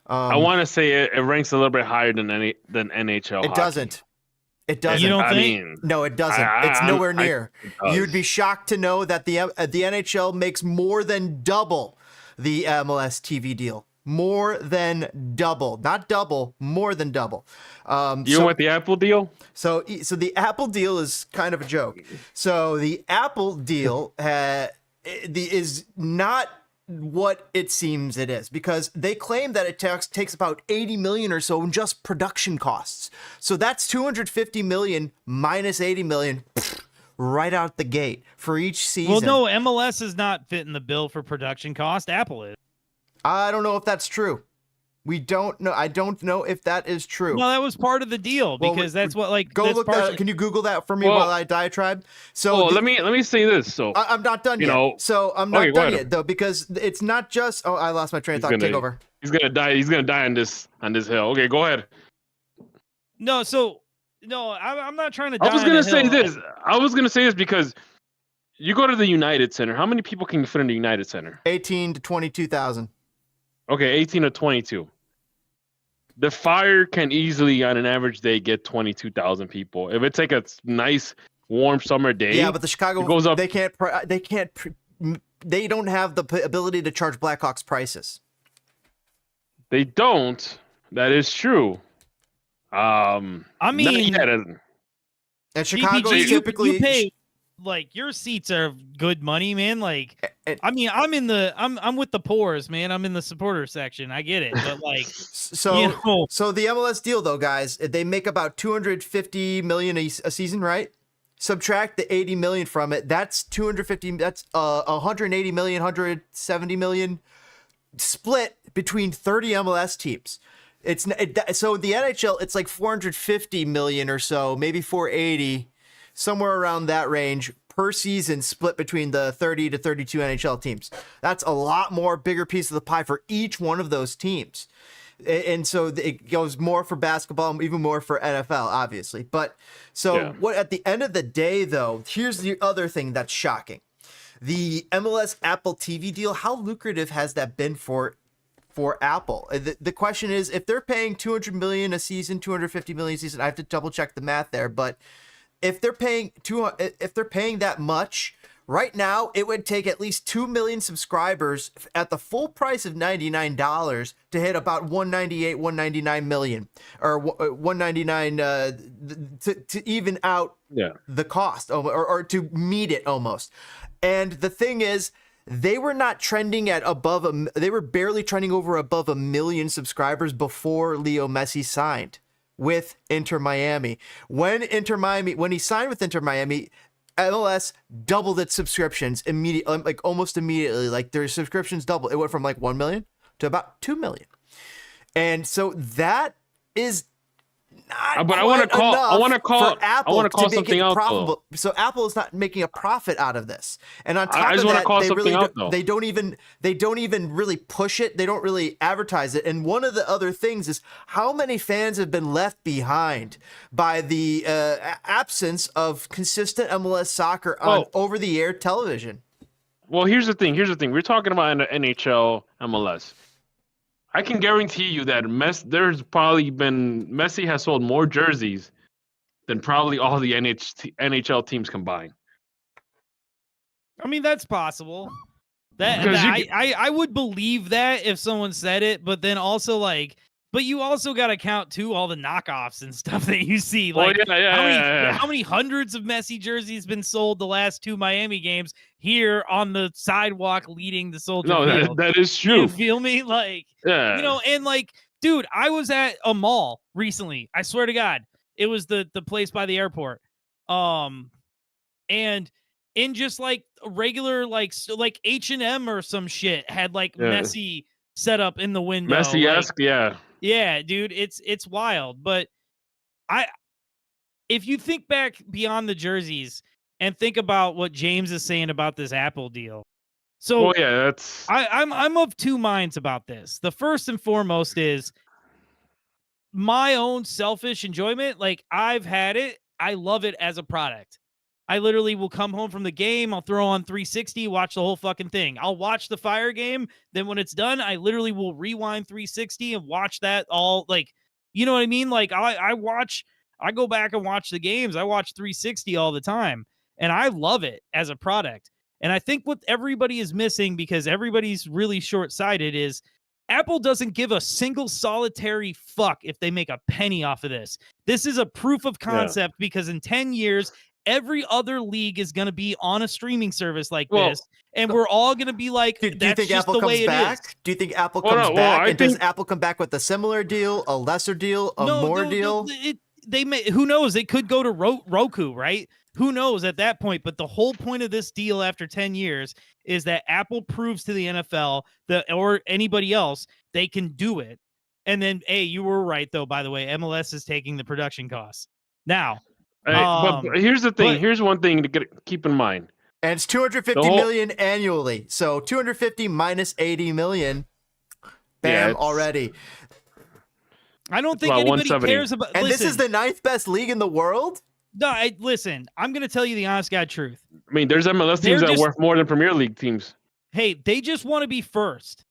I want to say it ranks a little bit higher than NHL It hockey. doesn't. It doesn't. You don't I think? mean, No, it doesn't. It's nowhere near. it does. You'd be shocked to know that the NHL makes more than double the MLS TV deal. More than double, not double, more than double. You want the Apple deal? So the Apple deal is kind of a joke. So the Apple deal is not what it seems it is, because they claim that it takes about 80 million or so in just production costs. So that's 250 million minus 80 million right out the gate for each season. Well, no, MLS is not fitting the bill for production cost. Apple is. I don't know if that's true. We don't know. I don't know if that is true. No, that was part of the deal, because that's what, like, go that's look that. Can you Google that for me while I diatribe? So let me say this. So I'm not done yet. So I'm not done yet though, because it's not just. Oh, I lost my train of thought. Take over. He's gonna die. He's gonna die on this hill. Okay, go ahead. No, I'm not trying to die. I was gonna say this. I was gonna say this because you go to the United Center. How many people can you fit in the United Center? 18 to 22,000. Okay, 18 to 22. The Fire can easily, on an average day, get 22,000 people. If it's like a nice, warm summer day. Yeah, but the Chicago goes up. They don't have the ability to charge Blackhawks prices. They don't. That is true. I mean, and Chicago typically you pay, like, your seats are good money, man. Like, I mean, I'm with the poors, man. I'm in the supporter section. I get it, but like, so the MLS deal though, guys, they make about 250 million a season, right? Subtract the 80 million from it. That's 250. That's 180 million, 170 million split between 30 MLS teams. So the NHL, it's like 450 million or so, maybe 480. Somewhere around that range per season, split between the 30 to 32 NHL teams. That's a lot more bigger piece of the pie for each one of those teams. And so it goes more for basketball, even more for NFL, obviously. But what at the end of the day, though, here's the other thing that's shocking. The MLS Apple TV deal, how lucrative has that been for Apple? The question is, if they're paying 200 million a season, 250 million a season, I have to double check the math there, but if they're paying that much right now, it would take at least 2 million subscribers at the full price of $99 to hit about 198, 199 million, or 199 to even out the cost, or to meet it almost. And the thing is, they were not trending at they were barely trending above 1 million subscribers before Leo Messi signed with Inter Miami. When he signed with Inter Miami, MLS doubled its subscriptions immediately, like almost immediately. Like their subscriptions doubled. It went from like 1 million to about 2 million. And so that is not. But I want to call something out though. So Apple is not making a profit out of this. And on top of that, they don't even really push it. They don't really advertise it. And one of the other things is how many fans have been left behind by the absence of consistent MLS soccer on over-the-air television. Well, here's the thing. We're talking about NHL, MLS. I can guarantee you that Messi has sold more jerseys than probably all the NHL teams combined. I mean, that's possible. I would believe that if someone said it, but then also but you also got to count too all the knockoffs and stuff that you see. Like, how many hundreds of Messi jerseys been sold the last 2 Miami games here on the sidewalk leading the Soldier Field? That is true. You feel me? And dude, I was at a mall recently. I swear to God, it was the place by the airport. And in just like regular like H&M or some shit had Messi set up in the window. Messi-esque, Yeah, dude, it's wild. But if you think back beyond the jerseys and think about what James is saying about this Apple deal. So I'm of two minds about this. The first and foremost is my own selfish enjoyment. Like, I've had it. I love it as a product. I literally will come home from the game. I'll throw on 360, watch the whole fucking thing. I'll watch the Fire game. Then when it's done, I literally will rewind 360 and watch that all. Like, you know what I mean? Like I go back and watch the games. I watch 360 all the time, and I love it as a product. And I think what everybody is missing, because everybody's really short-sighted, is Apple doesn't give a single solitary fuck if they make a penny off of this. This is a proof of concept because in 10 years, every other league is going to be on a streaming service like this, and we're all going to be like, do you think just Apple the way comes it back? is. Do you think Apple comes back? And does Apple come back with a similar deal, a lesser deal, more deal? Who knows? It could go to Roku, right? Who knows at that point? But the whole point of this deal after 10 years is that Apple proves to the NFL or anybody else they can do it. And then, hey, you were right, though, by the way. MLS is taking the production costs. Now, but here's the thing. Here's one thing to keep in mind. And it's 250 million annually. So 250 minus 80 million. Bam, already. I don't think anybody cares about. And this is the 9th best league in the world? No, listen, I'm going to tell you the honest God truth. I mean, there's MLS teams that are worth more than Premier League teams. Hey, they just want to be first.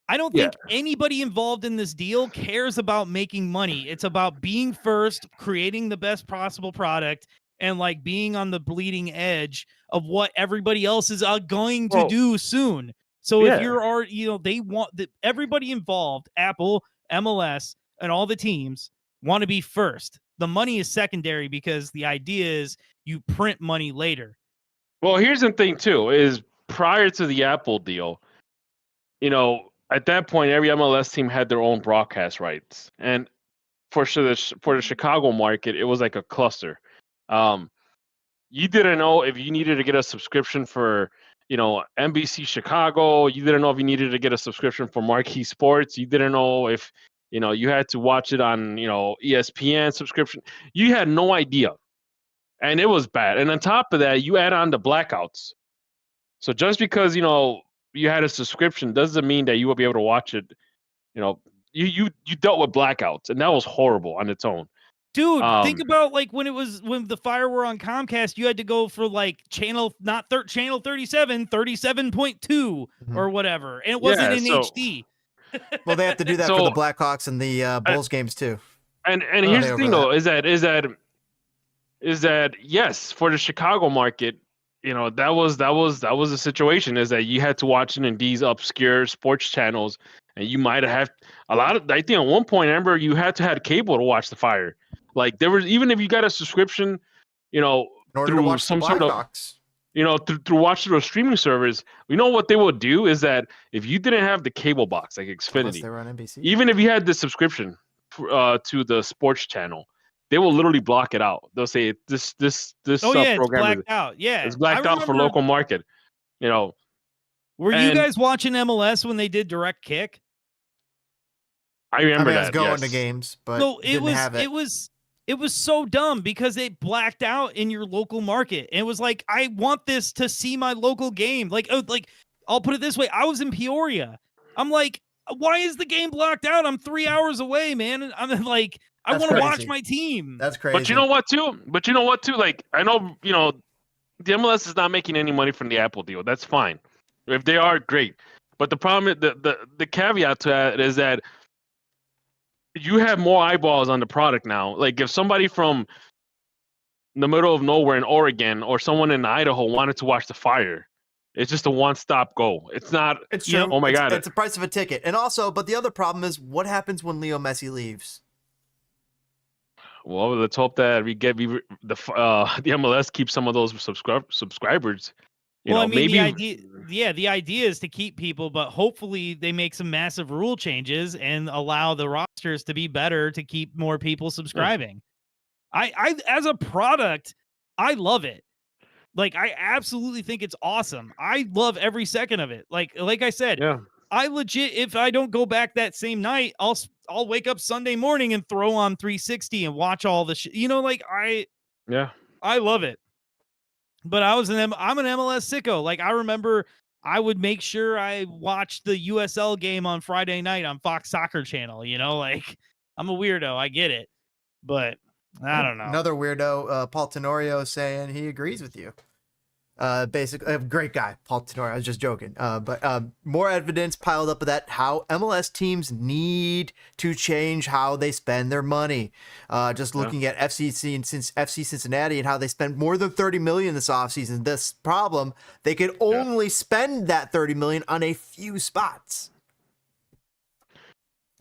I don't think anybody involved in this deal cares about making money. It's about being first, creating the best possible product, and like being on the bleeding edge of what everybody else is going to do soon. So if you're they want everybody involved, Apple, MLS, and all the teams want to be first. The money is secondary because the idea is you print money later. Well, here's the thing too, is prior to the Apple deal, at that point, every MLS team had their own broadcast rights. And for the Chicago market, it was like a cluster. You didn't know if you needed to get a subscription for, NBC Chicago. You didn't know if you needed to get a subscription for Marquee Sports. You didn't know if you had to watch it on, ESPN subscription. You had no idea. And it was bad. And on top of that, you add on the blackouts. So just because, you had a subscription doesn't mean that you will be able to watch it. You dealt with blackouts, and that was horrible on its own. Dude, think about like when the Fire were on Comcast, you had to go for like channel 37, 37.2 or whatever. And it wasn't in HD. Well, they have to do that for the Blackhawks and the Bulls games too. And here's the thing though, is that yes, for the Chicago market, that was the situation, is that you had to watch it in these obscure sports channels, and you might have I think at one point, I remember you had to have cable to watch the Fire. Like there was, even if you got a subscription, in order through to watch some the sort of through watching a streaming service, what they would do is that if you didn't have the cable box like Xfinity, they were on NBC, even if you had the subscription to the sports channel, they will literally block it out. They'll say this program it's blacked out. Yeah, it's blacked out for local market. Were you guys watching MLS when they did Direct Kick? I remember that. I was going to games, but it was so dumb because it blacked out in your local market. And it was like, I want this to see my local game. Like I'll put it this way. I was in Peoria. I'm like, why is the game blocked out? I'm 3 hours away, man. And I'm like, I want to watch my team. That's crazy. But you know what too? Like, I know, the MLS is not making any money from the Apple deal. That's fine. If they are, great. But the problem, the caveat to that is that you have more eyeballs on the product now. Like if somebody from the middle of nowhere in Oregon or someone in Idaho wanted to watch the Fire, it's just a one-stop go. It's not. It's true. Oh my God! It's the price of a ticket. And also, but the other problem is, what happens when Leo Messi leaves? Well, let's hope that the MLS keeps some of those subscribers. Maybe the idea is to keep people, but hopefully they make some massive rule changes and allow the rosters to be better to keep more people subscribing. I as a product, I love it. Like I absolutely think it's awesome. I love every second of it. Like I said, I legit, if I don't go back that same night, I'll wake up Sunday morning and throw on 360 and watch all the I love it. But I'm an MLS sicko. Like I remember I would make sure I watched the USL game on Friday night on Fox Soccer Channel, like I'm a weirdo. I get it. But I don't know. Another weirdo, Paul Tenorio, saying he agrees with you. Basically, a great guy, Paul Tenorio. I was just joking. But more evidence piled up of that, how MLS teams need to change how they spend their money. Just looking at FC Cincinnati and how they spent more than $30 million this offseason. This problem, they could only spend that $30 million on a few spots.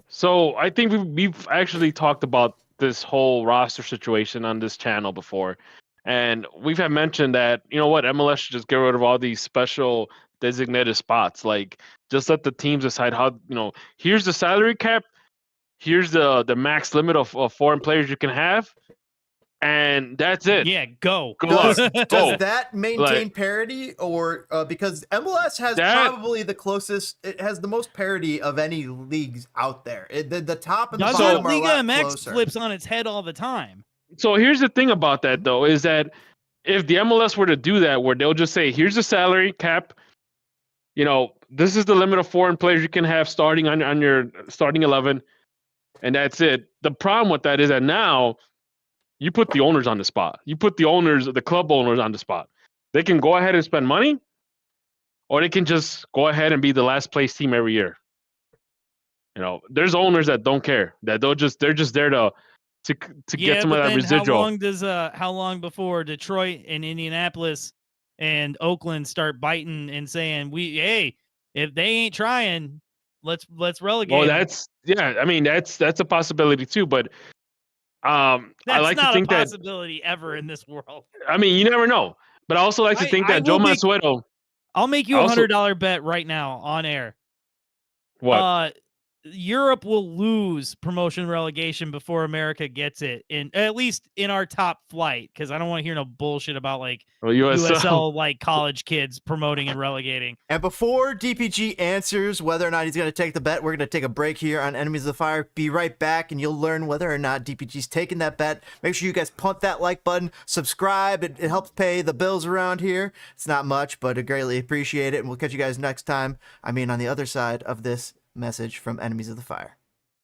So I think we've actually talked about this whole roster situation on this channel before. And we've had mentioned that, you know what, MLS should just get rid of all these special designated spots. Like, just let the teams decide how, here's the salary cap, here's the max limit of foreign players you can have, and that's it. Yeah, go. Does that maintain parity, or because MLS has probably the closest, it has the most parity of any leagues out there. The top and the bottom are a lot Liga MX closer. flips on its head all the time. So here's the thing about that, though, is that if the MLS were to do that, where they'll just say, here's the salary cap, this is the limit of foreign players you can have starting on your starting 11, and that's it. The problem with that is that now you put the owners on the spot. You put the club owners on the spot. They can go ahead and spend money, or they can just go ahead and be the last place team every year. There's owners that don't care, that they're just there to get some of that residual. How long before Detroit and Indianapolis and Oakland start biting and saying, if they ain't trying, let's relegate. Well, that's a possibility too, but I like to think not a possibility ever in this world. I mean, you never know, but I also like to think that Joe Mansueto. I'll make you $100 bet right now on air. What? Europe will lose promotion relegation before America gets it, at least in our top flight, because I don't want to hear no bullshit about USL like college kids promoting and relegating. And before DPG answers whether or not he's going to take the bet, we're going to take a break here on Enemies of the Fire. Be right back, and you'll learn whether or not DPG's taking that bet. Make sure you guys pump that like button, subscribe. It helps pay the bills around here. It's not much, but I greatly appreciate it, and we'll catch you guys next time. On the other side of this message from Enemies of the Fire.